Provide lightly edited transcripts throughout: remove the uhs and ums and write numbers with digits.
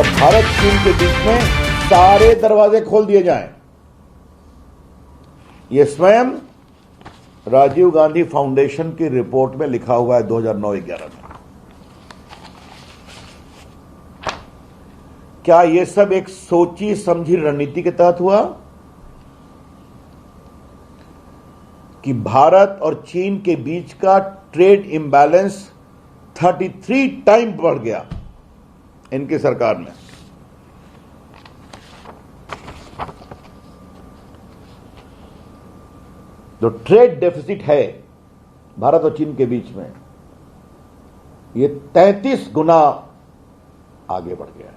मतलब भारत चीन के बीच में सारे दरवाजे खोल दिए जाएं। यह स्वयं राजीव गांधी फाउंडेशन की रिपोर्ट में लिखा हुआ है 2009-11 में। क्या यह सब एक सोची समझी रणनीति के तहत हुआ कि भारत और चीन के बीच का ट्रेड इंबैलेंस 33 टाइम बढ़ गया इनकी सरकार ने? जो ट्रेड डेफिसिट है भारत और चीन के बीच में, यह 33 गुना आगे बढ़ गया।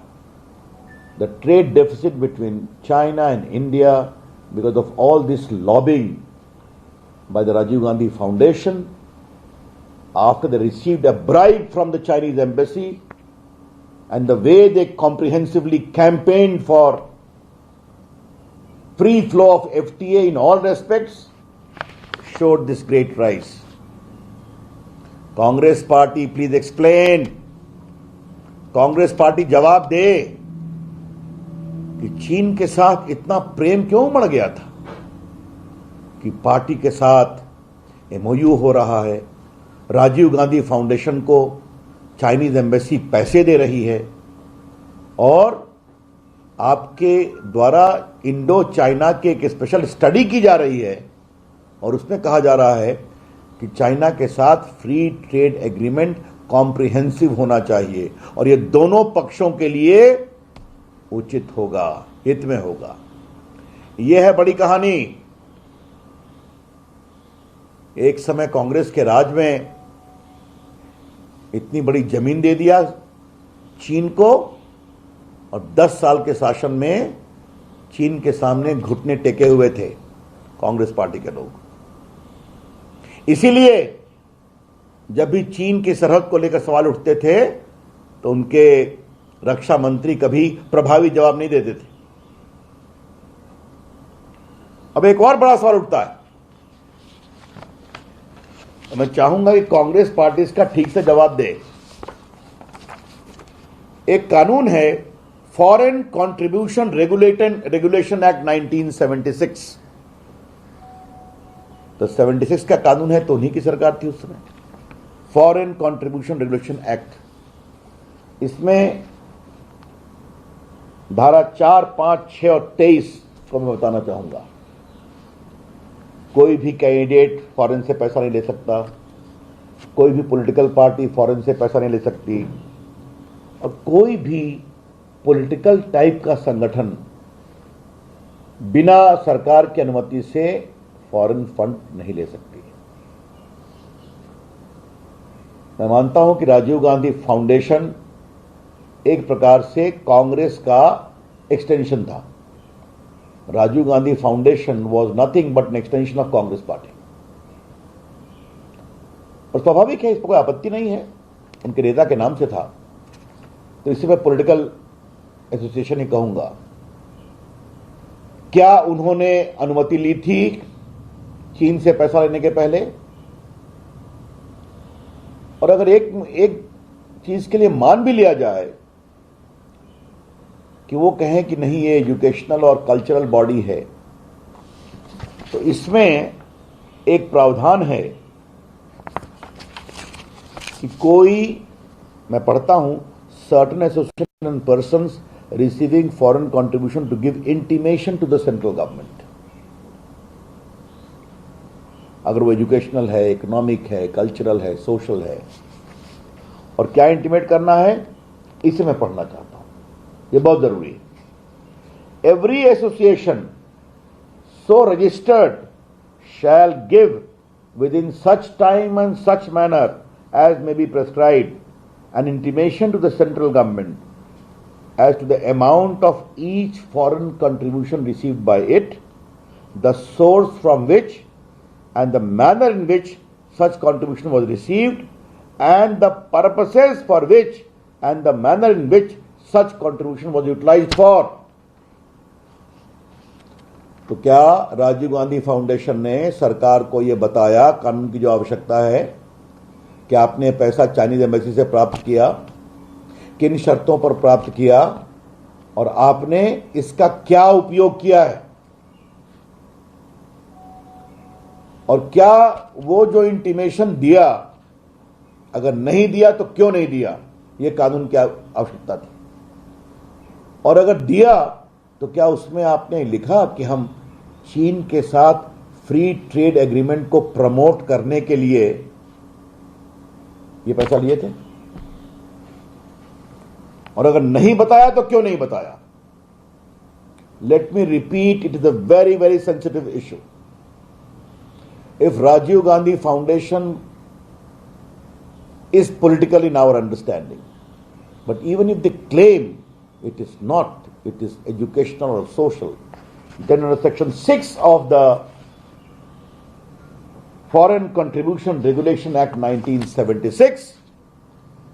The trade deficit between China and India, because of all this lobbying by the Rajiv Gandhi Foundation, after they received a bribe from the Chinese embassy, and the way they comprehensively campaigned for free flow of FTA in all respects, showed this great rise. Congress party, please explain. Congress party जवाब दे कि चीन के साथ इतना प्रेम क्यों उमड़ गया था कि पार्टी के साथ एमओयू हो रहा है, राजीव गांधी फाउंडेशन को चाइनीज एम्बेसी पैसे दे रही है और आपके द्वारा इंडो चाइना की एक स्पेशल स्टडी की जा रही है और उसमें कहा जा रहा है कि चाइना के साथ फ्री ट्रेड एग्रीमेंट कॉम्प्रिहेंसिव होना चाहिए और ये दोनों पक्षों के लिए उचित होगा, हित में होगा। यह है बड़ी कहानी। एक समय कांग्रेस के राज में इतनी बड़ी जमीन दे दिया चीन को और 10 साल के शासन में चीन के सामने घुटने टेके हुए थे कांग्रेस पार्टी के लोग। इसीलिए जब भी चीन की सरहद को लेकर सवाल उठते थे तो उनके रक्षा मंत्री कभी प्रभावी जवाब नहीं देते थे। अब एक और बड़ा सवाल उठता है, तो मैं चाहूंगा कि कांग्रेस पार्टी इसका ठीक से जवाब दे। एक कानून है फॉरेन कंट्रीब्यूशन रेगुलेशन एक्ट 1976। तो 76 का कानून है तो उन्हीं की सरकार थी उस समय, फॉरेन कंट्रीब्यूशन रेगुलेशन एक्ट। इसमें धारा 4, 5, 6 और 23 को मैं बताना चाहूंगा। कोई भी कैंडिडेट फॉरेन से पैसा नहीं ले सकता, कोई भी पॉलिटिकल पार्टी फॉरेन से पैसा नहीं ले सकती और कोई भी पॉलिटिकल टाइप का संगठन बिना सरकार की अनुमति से फॉरेन फंड नहीं ले सकती। मैं मानता हूं कि राजीव गांधी फाउंडेशन एक प्रकार से कांग्रेस का एक्सटेंशन था। Rajiv Gandhi foundation was nothing but an extension of Congress party. और स्वाभाविक है, इस पर कोई आपत्ति नहीं है, उनके नेता के नाम से था, तो इसे मैं पॉलिटिकल एसोसिएशन ही कहूंगा। क्या उन्होंने अनुमति ली थी चीन से पैसा लेने के पहले? और अगर एक चीज के लिए मान भी लिया जाए कि वो कहें कि नहीं ये एजुकेशनल और कल्चरल बॉडी है, तो इसमें एक प्रावधान है कि कोई, मैं पढ़ता हूं, certain association and persons receiving foreign contribution to give intimation to the central government. अगर वो एजुकेशनल है, इकोनॉमिक है, कल्चरल है, सोशल है, और क्या इंटीमेट करना है, इसे मैं पढ़ना चाहता हूं, ये बहुत जरूरी है। Every association so registered shall give within such time and such manner as may be prescribed an intimation to the central government as to the amount of each foreign contribution received by it, the source from which and the manner in which such contribution was received and the purposes for which and the manner in which such contribution was utilized for। तो क्या Rajiv Gandhi foundation ने सरकार को यह बताया, कानून की जो आवश्यकता है, कि आपने पैसा चाइनीज एम्बेसी से प्राप्त किया, किन शर्तों पर प्राप्त किया और आपने इसका क्या उपयोग किया है, और क्या वो जो इंटीमेशन दिया, अगर नहीं दिया तो क्यों नहीं दिया, ये कानून की आवश्यकता थी। और अगर दिया तो क्या उसमें आपने लिखा कि हम चीन के साथ फ्री ट्रेड एग्रीमेंट को प्रमोट करने के लिए ये पैसा लिए थे? और अगर नहीं बताया तो क्यों नहीं बताया? Let me repeat, it is a very very sensitive issue. If Rajiv Gandhi Foundation is political in our understanding, but even if they claim it is not, it is educational or social, then under Section 6 of the Foreign Contribution Regulation Act 1976,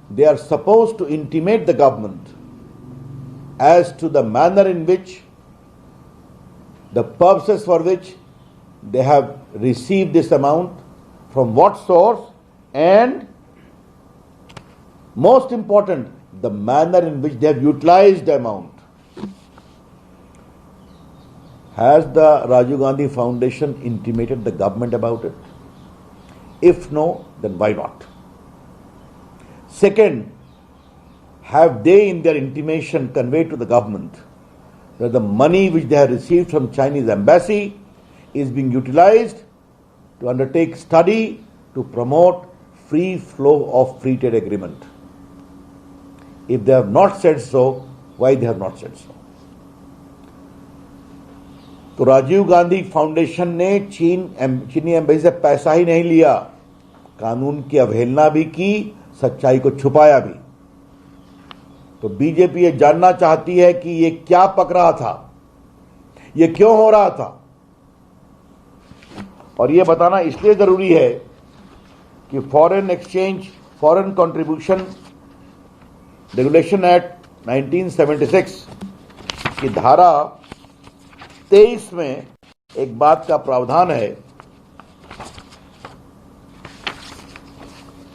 they are supposed to intimate the government as to the manner in which, the purposes for which they have received this amount, from what source, and most important, the manner in which they have utilized the amount. Has the Rajiv Gandhi Foundation intimated the government about it? If no, then why not? Second, have they in their intimation conveyed to the government that the money which they have received from Chinese embassy is being utilized to undertake study to promote free flow of free trade agreement? If they have not said so, why they have not said so? तो Rajiv Gandhi foundation ने चीनी embassy से पैसा ही नहीं लिया, कानून की अवहेलना भी की, सच्चाई को छुपाया भी. तो बीजेपी ये जानना चाहती है कि ये क्या पक रहा था, ये क्यों हो रहा था. और ये बताना इसलिए जरूरी है कि फॉरेन कंट्रीब्यूशन रेगुलेशन एक्ट 1976 की धारा 23 में एक बात का प्रावधान है,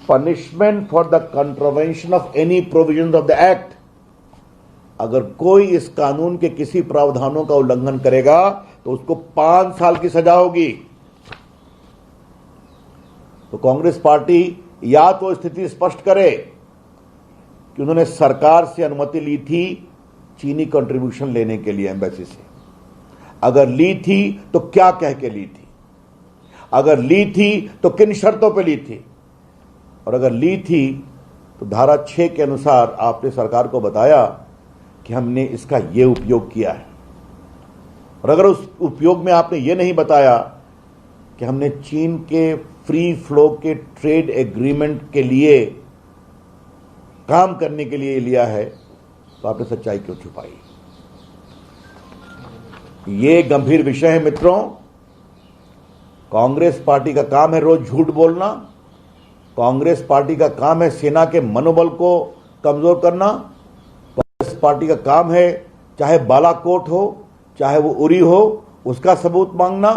punishment for the contravention of any provision of the act. अगर कोई इस कानून के किसी प्रावधानों का उल्लंघन करेगा तो उसको 5 साल की सजा होगी. तो कांग्रेस पार्टी या तो स्थिति स्पष्ट करे कि उन्होंने सरकार से अनुमति ली थी चीनी कंट्रीब्यूशन लेने के लिए एम्बेसी से. अगर ली थी तो क्या कह के ली थी, अगर ली थी तो किन शर्तों पर ली थी, और अगर ली थी तो धारा 6 के अनुसार आपने सरकार को बताया कि हमने इसका ये उपयोग किया है. और अगर उस उपयोग में आपने ये नहीं बताया कि हमने चीन के फ्री फ्लो के ट्रेड एग्रीमेंट के लिए काम करने के लिए लिया है, तो आपने सच्चाई क्यों छुपाई? ये गंभीर विषय है मित्रों. कांग्रेस पार्टी का काम है रोज झूठ बोलना, कांग्रेस पार्टी का काम है सेना के मनोबल को कमजोर करना, कांग्रेस पार्टी का काम है चाहे बालाकोट हो चाहे वो उरी हो उसका सबूत मांगना.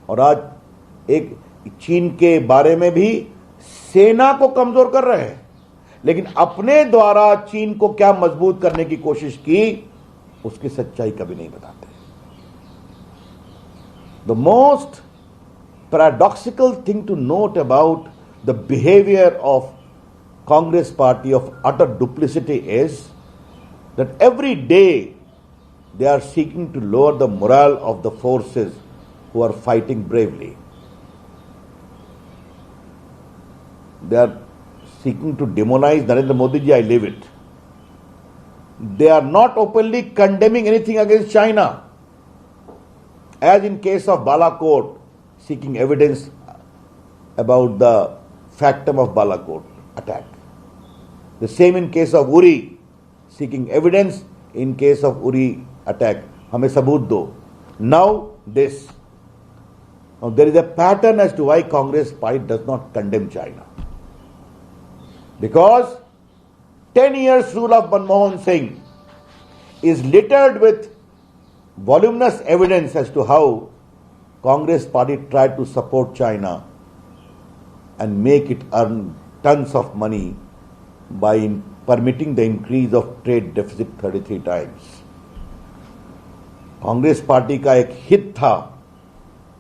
और आज एक चीन के बारे में भी सेना को कमजोर कर रहे हैं, लेकिन अपने द्वारा चीन को क्या मजबूत करने की कोशिश की उसकी सच्चाई कभी नहीं बताते. The most paradoxical thing to note about the behaviour of Congress party of utter duplicity is that every day they are seeking to lower the morale of the forces who are fighting bravely. They are seeking to demonize Narendra Modi ji, I leave it. They are not openly condemning anything against China. As in case of Balakot, seeking evidence about the factum of Balakot attack. The same in case of Uri, seeking evidence in case of Uri attack. हमें सबूत दो. Now this. Now there is a pattern as to why Congress party does not condemn China. Because 10 years rule of Manmohan Singh is littered with voluminous evidence as to how Congress party tried to support China and make it earn tons of money by permitting the increase of trade deficit 33 times. Congress party का एक हित था